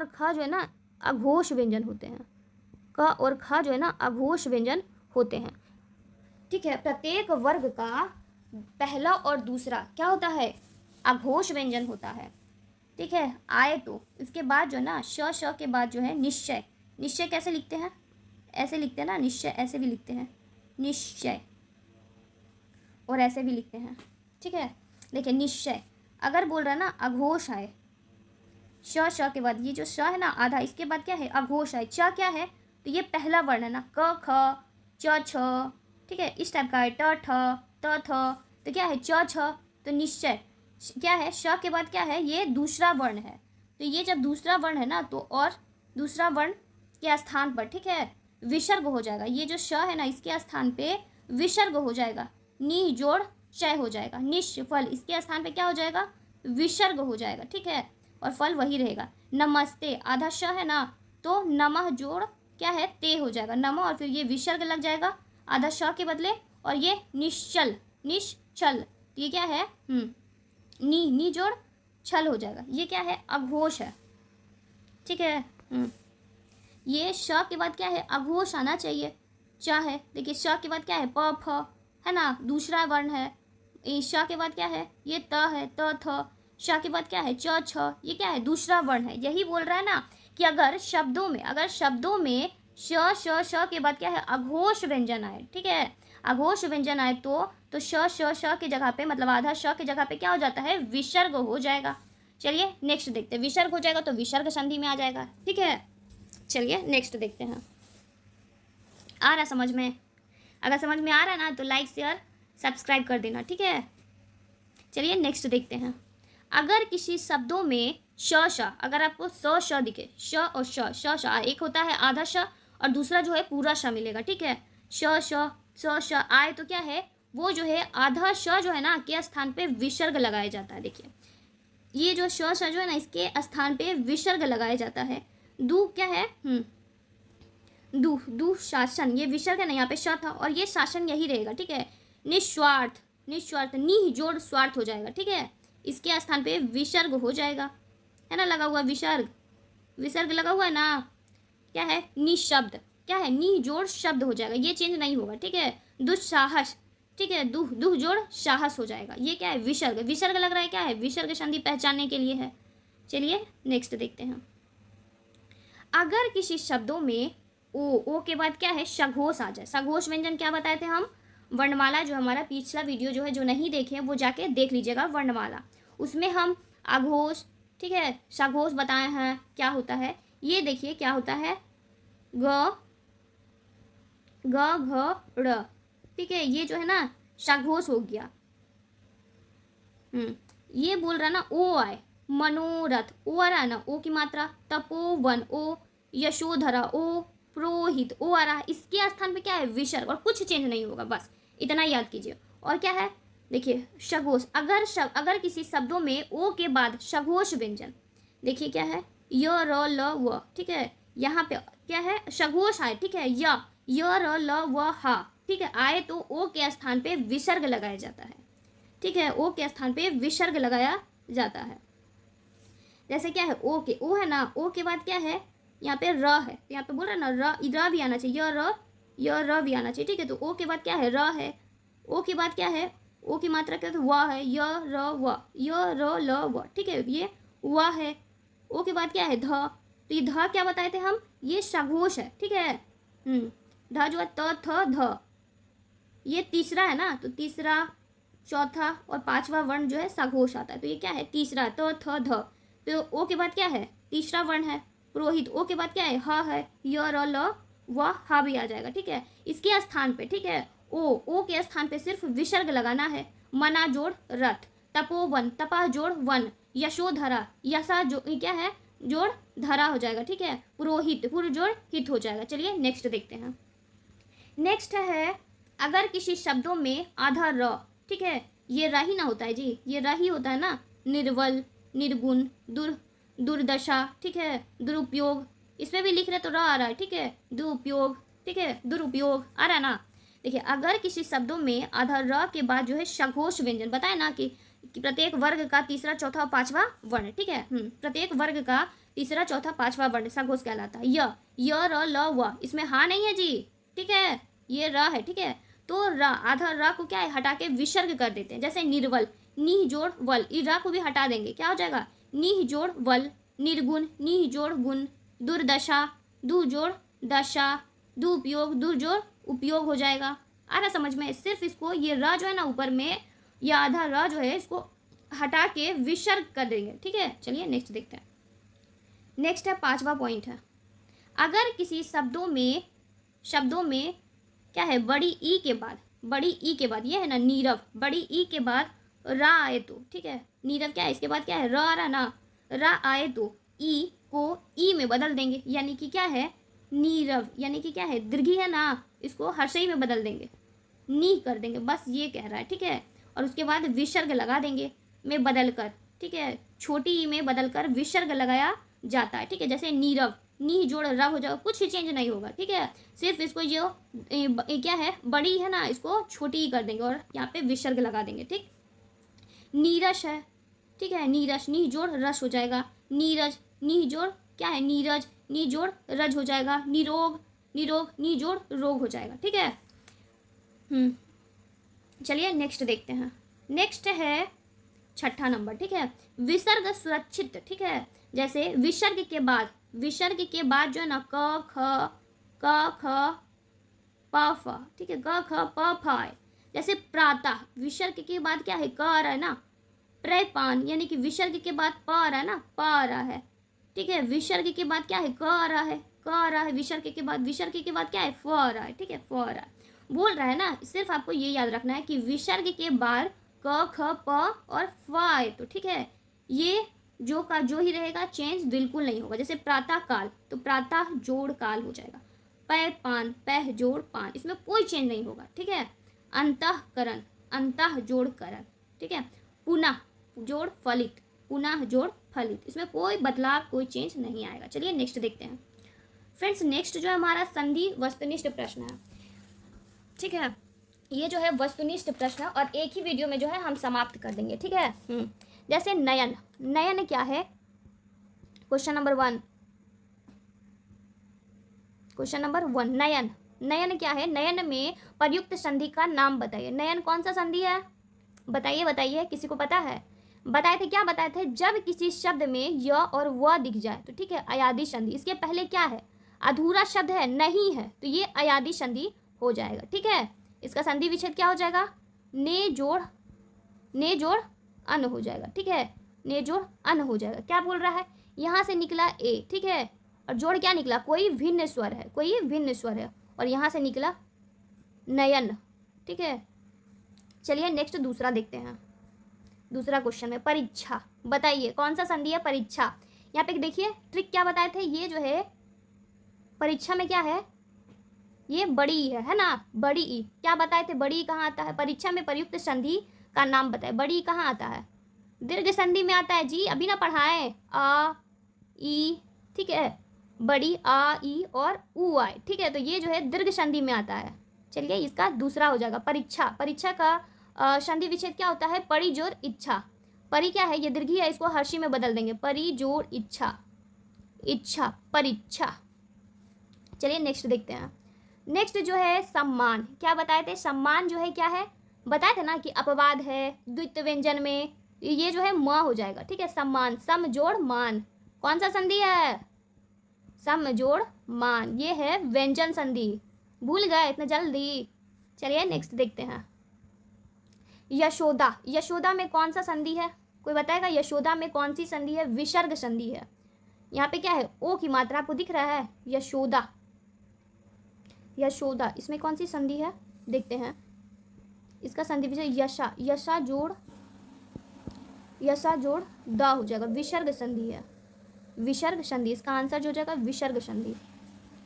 ख जो है ना आघोष व्यंजन होते हैं। क और ख जो है ना आघोष व्यंजन होते हैं। ठीक है, प्रत्येक वर्ग का पहला और दूसरा क्या होता है, आघोष व्यंजन होता है। ठीक है, आए तो इसके बाद जो है ना श श के बाद जो है निश्चय, निश्चय कैसे लिखते हैं, ऐसे लिखते हैं ना, निश्चय ऐसे भी लिखते हैं, निश्चय, और ऐसे भी लिखते हैं। ठीक है, देखिए निश्चय, अगर बोल रहा है ना अघोष आए, श श के बाद ये जो श है ना आधा, इसके बाद क्या है, अघोष आए। च क्या है, तो ये पहला वर्ण है ना, क ख च छ, ठीक है, इस टाइप का है, ट ठ त थ, तो क्या है च छ, तो निश्चय क्या है, श के बाद क्या है, ये दूसरा वर्ण है। तो ये जब दूसरा वर्ण है ना, तो और दूसरा वर्ण के स्थान पर, ठीक है, विसर्ग हो जाएगा। ये जो श है ना, इसके स्थान पे विसर्ग हो जाएगा, नी जोड़ चय हो जाएगा, निष्फल, इसके स्थान पे क्या हो जाएगा, विसर्ग हो जाएगा। ठीक है, और फल वही रहेगा। नमस्ते, आधा श है ना, तो नमः जोड़ क्या है, ते हो जाएगा, नमः, और फिर ये विसर्ग लग जाएगा आधा श के बदले, और ये निश्चल, निश्चल, ये क्या है, नी जोड़ छल हो जाएगा। ये क्या है, अघोष है। ठीक है, ये श के बाद क्या है, अघोष आना चाहिए, च है। देखिए श के बाद क्या है, प फ है ना, दूसरा वर्ण है। श के बाद क्या है, ये त है, त थ। श के बाद क्या है, च छ, ये क्या है, दूसरा वर्ण है। यही बोल रहा है ना कि अगर शब्दों में श श श के बाद क्या है, अघोष व्यंजन आए, ठीक है, अघोष व्यंजन आए तो श श श की जगह पे, मतलब आधा श की जगह पे क्या हो जाता है, विसर्ग हो जाएगा। चलिए नेक्स्ट देखते हैं। विसर्ग हो जाएगा तो विसर्ग संधि में आ जाएगा। ठीक है, चलिए नेक्स्ट देखते हैं। आ रहा समझ में? अगर समझ में आ रहा है ना तो लाइक शेयर सब्सक्राइब कर देना। ठीक है, चलिए नेक्स्ट देखते हैं। अगर किसी शब्दों में श श, अगर आपको स श दिखे, श और श एक होता है आधा श, और दूसरा जो है पूरा श मिलेगा। ठीक है, श श आए तो क्या है, वो जो है आधा श जो है ना के स्थान पे विसर्ग लगाया जाता है। देखिए ये जो श जो है ना, इसके स्थान पे विसर्ग लगाया जाता है। दू क्या है, दू शासन, ये विसर्ग है ना, यहाँ पे श था, और ये शासन यही रहेगा। ठीक है, निस्वार्थ, निस्वार्थ, नी जोड़ स्वार्थ हो जाएगा। ठीक है, इसके स्थान पे विसर्ग हो जाएगा, है ना, लगा हुआ विसर्ग, विसर्ग लगा हुआ है ना, क्या है, निशब्द, क्या है, नी जोड़ शब्द हो जाएगा, ये चेंज नहीं होगा, ठीक है। दुस्साहस, ठीक है, दुह दुह जोड़ साहस हो जाएगा, ये क्या है, विसर्ग, विसर्ग लग रहा है, क्या है, विसर्ग संधि पहचानने के लिए है। चलिए नेक्स्ट देखते हैं। अगर किसी शब्दों में ओ के बाद क्या है, सघोष आ जाए। सघोष व्यंजन क्या बताए थे हम, वर्णमाला, जो हमारा पिछला वीडियो जो है, जो नहीं देखे हैं वो जाके देख लीजिएगा, वर्णमाला, उसमें हम आघोष, ठीक है, सघोष बताए हैं क्या होता है। ये देखिए क्या होता है, ग घ ड़, ठीक है, ये जो है ना सघोष हो गया। ये बोल रहा ना ओ आए, मनोरथ, ओ आ रहा है ना, ओ की मात्रा, तपोवन ओ, यशोधरा ओ, पुरोहित ओ आ रहा है, इसके स्थान पे क्या है, विसर्ग, और कुछ चेंज नहीं होगा, बस इतना याद कीजिए। और क्या है, देखिए सघोष, अगर किसी शब्दों में ओ के बाद सघोष व्यंजन, देखिए क्या है, य र ल व, ठीक है, यहाँ पे क्या है, सघोष आए, ठीक है, य र ल व हा, ठीक है, आए तो ओ के स्थान पे विसर्ग लगाया जाता है, ठीक है, ओ के स्थान पे विसर्ग लगाया जाता है। जैसे क्या है, ओ के, ओ है ना, ओ के बाद क्या है, यहाँ पे र है, तो यहाँ पे बोल रहा है ना र भी आना चाहिए, य र भी आना चाहिए, ठीक है, तो ओ के बाद क्या है, र है, ओ के बाद क्या है, ओ की मात्रा क्या है, तो व है, य र व, य र ल व, ठीक है, ये व है। ओ के बाद क्या है, ध, तो ये ध क्या बताए थे हम, ये सघोष है, ठीक है। ध जो है त थ ध, ये तीसरा है ना, तो तीसरा, चौथा और पांचवा वर्ण जो है सघोष आता है, तो ये क्या है, तीसरा, त थ ध, तो ओ के बाद क्या है, तीसरा वर्ण है, पुरोहित, ओ के बाद क्या है, ह है, य र ल व हा भी आ जाएगा, ठीक है। इसके स्थान पे, ठीक है, ओ के स्थान पे सिर्फ विसर्ग लगाना है। मना जोड़ रथ, तपोवन, तपा जोड़ वन, यशोधरा, यशा जो क्या है, जोड़ धरा हो जाएगा, ठीक है। पुरोहित, पुर जोड़ हित हो जाएगा। चलिए नेक्स्ट देखते हैं। नेक्स्ट है, अगर किसी शब्दों में आधा र, ठीक है, ये र ही ना होता है जी, ये र ही होता है ना, निर्बल, निर्गुण, दुर्दशा, ठीक है, दुरुपयोग, इसमें भी लिख रहे तो र आ रहा है, ठीक है, दुरुपयोग, ठीक है, दुरुपयोग आ रहा है ना। देखिए अगर किसी शब्दों में आधा र के बाद जो है सघोष व्यंजन, बताए ना कि प्रत्येक वर्ग का तीसरा चौथा पांचवा वर्ण, ठीक है, प्रत्येक वर्ग का तीसरा चौथा पांचवा वर्ण सघोष कहलाता है। य र ल व, इसमें हा नहीं है जी, ठीक है, ये र है, ठीक है, तो र, आधा र को क्या है, हटा के विसर्ग कर देते हैं। जैसे निर्बल, नी जोड़ वल, इस र को भी हटा देंगे, क्या हो जाएगा, नी जोड़ वल, निर्गुण, नी जोड़ गुण, दुर्दशा, दु जोड़ दशा, दुपयोग, दुर जोड़ उपयोग हो जाएगा। आ रहा समझ में, सिर्फ इसको ये र जो है ना ऊपर में, या आधा र जो है इसको हटा के विसर्ग कर देंगे, ठीक है। चलिए नेक्स्ट देखते हैं। नेक्स्ट है पांचवा पॉइंट है, अगर किसी शब्दों में क्या है, बड़ी ई के बाद, ये है ना नीरव, बड़ी ई के बाद रा आए तो, ठीक है, नीरव क्या है, इसके बाद क्या है, र आ रहा ना, रा आए तो ई को ई में बदल देंगे, यानी कि क्या है, नीरव, यानी कि क्या है, दीर्घी है ना, इसको हर्षई में बदल देंगे, नी कर देंगे, बस ये कह रहा है, ठीक है। और उसके बाद विसर्ग लगा देंगे में बदल कर, ठीक है, छोटी ई में बदल कर विसर्ग लगाया जाता है, ठीक है। जैसे नीरव, नी जोड़ रव हो जाएगा, कुछ ही चेंज नहीं होगा, ठीक है, सिर्फ इसको जो क्या है, बड़ी है ना, इसको छोटी ही कर देंगे और यहाँ पे विसर्ग लगा देंगे, ठीक। नीरस है, ठीक है, नीरस, नी जोड़ रस हो जाएगा, नीरज, नी जोड़ क्या है, नीरज, नी जोड़ रज हो जाएगा, निरोग, निरोग, नी जोड़ रोग हो जाएगा, ठीक है। चलिए नेक्स्ट देखते हैं। नेक्स्ट है छठा नंबर, ठीक है, विसर्ग सुरक्षित, ठीक है। जैसे विसर्ग के बाद जो है ना, क ख प फ, ठीक है, क ख प फ है। जैसे प्रातः, विसर्ग के बाद क्या है, क आ रहा है ना, प्रपान, यानी कि विसर्ग के बाद प आ रहा है ना, प आ रहा है, ठीक है, विसर्ग के बाद क्या है, क आ रहा है, विसर्ग के बाद क्या है, फ आ रहा है, ठीक है, फ आ रहा है, बोल रहा है ना। सिर्फ आपको ये याद रखना है कि विसर्ग के बाद क ख प और फ आए तो, ठीक है, ये जो का जो ही रहेगा, चेंज बिल्कुल नहीं होगा। जैसे प्रातः काल, तो प्रातः जोड़ काल हो जाएगा, पै पान, पह जोड़ पान, इसमें कोई चेंज नहीं होगा, ठीक है। अंतःकरण, अंतः जोड़ करण, ठीक है। पुनः जोड़ फलित, पुनः जोड़ फलित, इसमें कोई बदलाव, कोई चेंज नहीं आएगा। चलिए नेक्स्ट देखते हैं फ्रेंड्स। नेक्स्ट जो है हमारा संधि वस्तुनिष्ठ प्रश्न है, ठीक है, ये जो है वस्तुनिष्ठ प्रश्न और एक ही वीडियो में जो है हम समाप्त कर देंगे, ठीक है। जैसे नयन, नयन क्या है, क्वेश्चन नंबर 1, क्वेश्चन नंबर 1, नयन। नयन क्या है? नयन में प्रयुक्त संधि का नाम बताइए। नयन कौन सा संधि है? बताइए बताइए, किसी को पता है? बताए थे, क्या बताए थे? जब किसी शब्द में य और व दिख जाए तो ठीक है, अयादी संधि। इसके पहले क्या है? अधूरा शब्द है, नहीं है, तो ये अयादी संधि हो जाएगा। ठीक है, इसका संधि विच्छेद क्या हो जाएगा? ने जोड़ अन हो जाएगा। ठीक है, ने जोड़ अन हो जाएगा। क्या बोल रहा है? यहाँ से निकला ए, ठीक है, और जोड़ क्या निकला? कोई भिन्न स्वर है, कोई भिन्न स्वर है, और यहाँ से निकला नयन। ठीक है, चलिए नेक्स्ट दूसरा देखते हैं। दूसरा क्वेश्चन में परीक्षा। बताइए कौन सा संधि है? परीक्षा। यहाँ पे देखिए ट्रिक क्या बताए थे, ये जो है परीक्षा में क्या है? ये बड़ी ई है ना, बड़ी ई। क्या बताए थे? बड़ी ई कहाँ आता है? परीक्षा में प्रयुक्त संधि का नाम बताए। बड़ी ई कहाँ आता है? दीर्घ संधि में आता है जी, अभी ना पढ़ाए। आ ई, ठीक है, बड़ी आ ई और ऊ आए। ठीक है, तो ये जो है दीर्घ संधि में आता है। चलिए इसका दूसरा हो जाएगा परीक्षा। परीक्षा का संधि विच्छेद क्या होता है? परि जोड़ इच्छा। परि क्या है? ये दीर्घी है, इसको हर्षी में बदल देंगे, परि जोड़ इच्छा, इच्छा, परीक्षा। चलिए नेक्स्ट देखते हैं। नेक्स्ट जो है सम्मान। क्या बताए थे? सम्मान जो है क्या है? बताए थे ना कि अपवाद है द्वित्व व्यंजन में, ये जो है म हो जाएगा। ठीक है, सम्मान, सम जोड़ मान। कौन सा संधि है? सम जोड़ मान, ये है व्यंजन संधि। भूल गए इतना जल्दी? चलिए नेक्स्ट देखते हैं। यशोदा। यशोदा में कौन सा संधि है? कोई बताएगा यशोदा में कौन सी संधि है? विसर्ग संधि है। यहाँ पे क्या है? ओ की मात्रा आपको दिख रहा है, यशोदा, यशोदा। इसमें कौन सी संधि है? देखते हैं। इसका संधि विच्छेद यशा, यशा जोड़ द हो जाएगा, विसर्ग संधि है, विसर्ग संधि। इसका आंसर जो हो जाएगा विसर्ग संधि।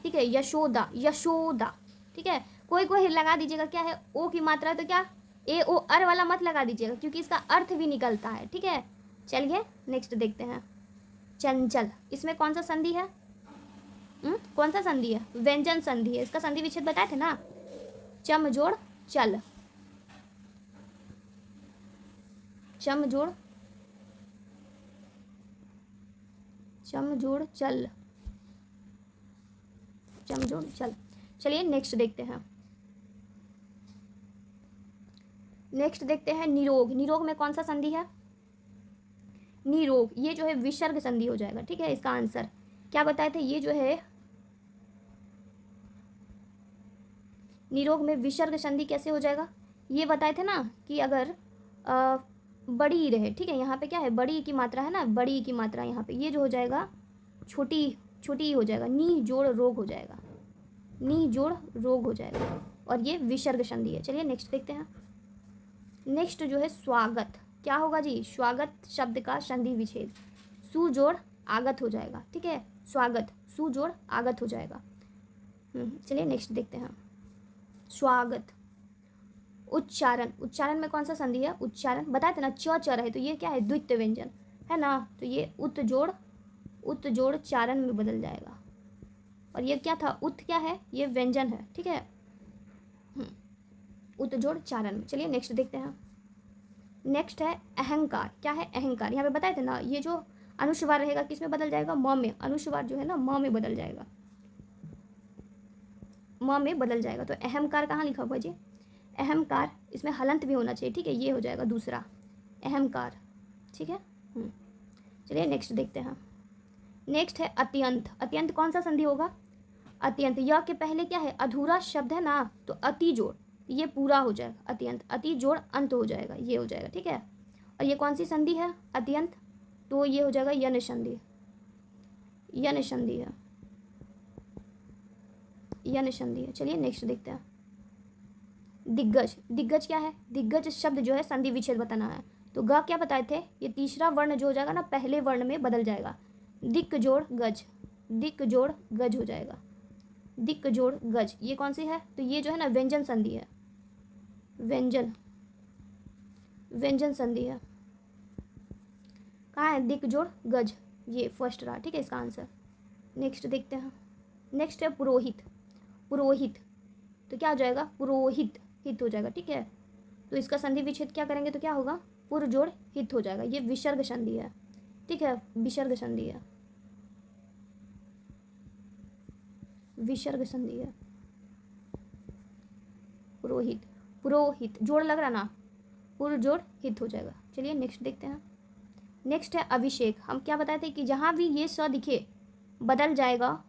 ठीक है, यशोदा, यशोदा। ठीक है, कोई कोई लगा दीजिएगा, क्या है? ओ की मात्रा, तो क्या ए ओ अर वाला मत लगा दीजिएगा, क्योंकि इसका अर्थ भी निकलता है। ठीक है, चलिए नेक्स्ट देखते हैं। चंचल। इसमें कौन सा संधि है? कौन सा संधि है? व्यंजन संधि है। इसका संधि विच्छेद बताए थे ना, चम जोड़ चल, चम जोड़ चल, चम जोड़ चल। चलिए नेक्स्ट देखते हैं। नेक्स्ट देखते हैं निरोग। निरोग में कौन सा संधि है? निरोग, ये जो है विसर्ग संधि हो जाएगा। ठीक है, इसका आंसर क्या बताए थे? ये जो है निरोग में विसर्ग संधि कैसे हो जाएगा? ये बताए थे ना कि अगर बड़ी ई रहे, ठीक है, यहाँ पे क्या है? बड़ी ई की मात्रा है ना, बड़ी ई की मात्रा यहाँ पे, ये जो हो जाएगा छोटी ई हो जाएगा, नी जोड़ रोग हो जाएगा, नी जोड़ रोग हो जाएगा, और ये विसर्ग संधि है। चलिए नेक्स्ट देखते हैं। नेक्स्ट जो है स्वागत। क्या होगा जी? स्वागत शब्द का संधि विच्छेद सु जोड़ आगत हो जाएगा। ठीक है, स्वागत, सु जोड़ आगत हो जाएगा। चलिए नेक्स्ट देखते हैं। स्वागत। उच्चारण। उच्चारण में कौन सा संधि है? उच्चारण बताए थे ना, च च रहे तो ये क्या है? द्वित्व व्यंजन है ना, तो ये उत जोड़ चारण में बदल जाएगा। और ये क्या था? उत क्या है? ये व्यंजन है। ठीक है, उत जोड़ चारण में। चलिए नेक्स्ट देखते हैं। नेक्स्ट है अहंकार। क्या है? अहंकार। यहाँ पे बताए थे ना, ये जो अनुस्वार रहेगा किस में बदल जाएगा? म में। अनुस्वार जो है ना म में बदल जाएगा, म में बदल जाएगा। तो अहंकार कहाँ लिखा हुआ जी? अहंकार, इसमें हलंत भी होना चाहिए। ठीक है, ये हो जाएगा दूसरा अहंकार। ठीक है, चलिए नेक्स्ट देखते हैं। नेक्स्ट है अत्यंत। अत्यंत कौन सा संधि होगा? अत्यंत, यह के पहले क्या है? अधूरा शब्द है ना, तो अति जोड़, ये पूरा हो जाएगा अत्यंत, अति जोड़ अंत हो जाएगा, ये हो जाएगा। ठीक है, और ये कौन सी संधि है? अत्यंत, तो ये हो जाएगा यन संधि, यन संधि है, यन संधि है। चलिए नेक्स्ट देखते हैं। दिग्गज। दिग्गज क्या है? दिग्गज शब्द जो है संधि विच्छेद बताना है, तो ग क्या बताए थे? ये तीसरा वर्ण जो हो जाएगा ना, पहले वर्ण में बदल जाएगा, दिक जोड़ गज, दिक जोड़ गज हो जाएगा, दिक जोड़ गज। ये कौन सी है? तो ये जो है ना व्यंजन संधि है, व्यंजन संधि है। कहाँ है? दिक जोड़ गज, ये फर्स्ट रहा। ठीक है, इसका आंसर। नेक्स्ट देखते हैं। नेक्स्ट है पुरोहित। पुरोहित, तो क्या हो जाएगा? पुरोहित, हित हो जाएगा। ठीक है, तो इसका संधि विच्छेद क्या करेंगे तो क्या होगा? पुर जोड़ हित हो जाएगा, ये विसर्ग संधि है। ठीक है, विसर्ग संधि है। विसर्ग संधि है। पुरोहित, पुरोहित जोड़ लग रहा ना, पुर जोड़ हित हो जाएगा। चलिए नेक्स्ट देखते हैं। नेक्स्ट है अभिषेक। हम क्या बताए थे कि जहाँ भी ये स दिखे बदल जाएगा,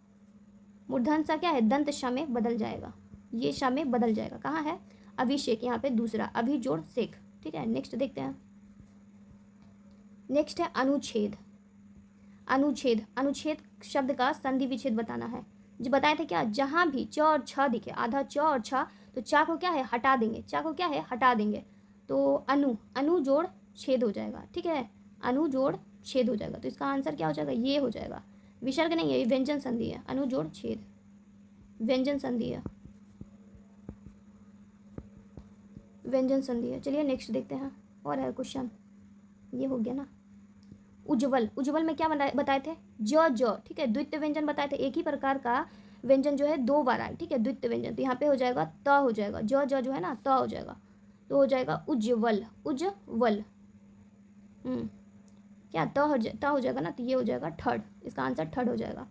मूर्धन सा क्या है, दंत श में बदल जाएगा, ये श में बदल जाएगा। कहाँ है, अभिषेक, यहाँ पे दूसरा, अभी जोड़ शेख। ठीक है, नेक्स्ट देखते हैं। नेक्स्ट है अनुच्छेद। अनुच्छेद, अनुच्छेद शब्द का संधि विच्छेद बताना है। जो बताए थे क्या, जहाँ भी च और छ दिखे, आधा च और छ, तो चा को क्या है हटा देंगे, चा को क्या है हटा देंगे, तो अनु, अनु जोड़ छेद हो जाएगा। ठीक है, अनु जोड़ छेद हो जाएगा, तो इसका आंसर क्या हो जाएगा, ये हो जाएगा। विसर्ग नहीं है, ये व्यंजन संधि है। अनु जोड़ छेद व्यंजन संधि है, व्यंजन संधि है। चलिए नेक्स्ट देखते हैं, और है क्वेश्चन, ये हो गया ना। उज्ज्वल, उज्ज्वल में क्या बताए थे, ज। ठीक है, द्वितीय व्यंजन बताए थे, एक ही प्रकार का व्यंजन जो है दो बार आए। ठीक है, द्वितीय व्यंजन, तो यहाँ पे हो जाएगा त हो जाएगा, ज जो है ना त हो जाएगा, तो हो जाएगा उज्ज्वल, उज्ज्वल। क्या त हो जाएगा ना, तो ये हो जाएगा थर्ड, इसका आंसर थर्ड हो जाएगा।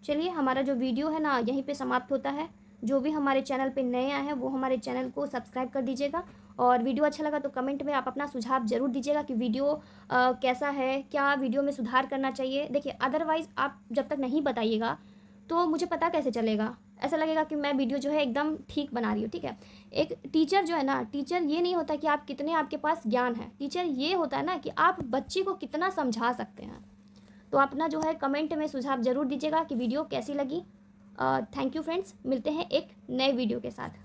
चलिए हमारा जो वीडियो है ना यहीं पे समाप्त होता है। जो भी हमारे चैनल पे नए आए हैं वो हमारे चैनल को सब्सक्राइब कर दीजिएगा, और वीडियो अच्छा लगा तो कमेंट में आप अपना सुझाव ज़रूर दीजिएगा कि वीडियो कैसा है, क्या वीडियो में सुधार करना चाहिए। देखिए अदरवाइज़ आप जब तक नहीं बताइएगा तो मुझे पता कैसे चलेगा, ऐसा लगेगा कि मैं वीडियो जो है एकदम ठीक बना रही हूँ। ठीक है, एक टीचर जो है ना, टीचर ये नहीं होता कि आप कितने आपके पास ज्ञान है, टीचर ये होता है ना कि आप बच्चे को कितना समझा सकते हैं। तो अपना जो है कमेंट में सुझाव ज़रूर दीजिएगा कि वीडियो कैसी लगी। थैंक यू फ्रेंड्स, मिलते हैं एक नए वीडियो के साथ।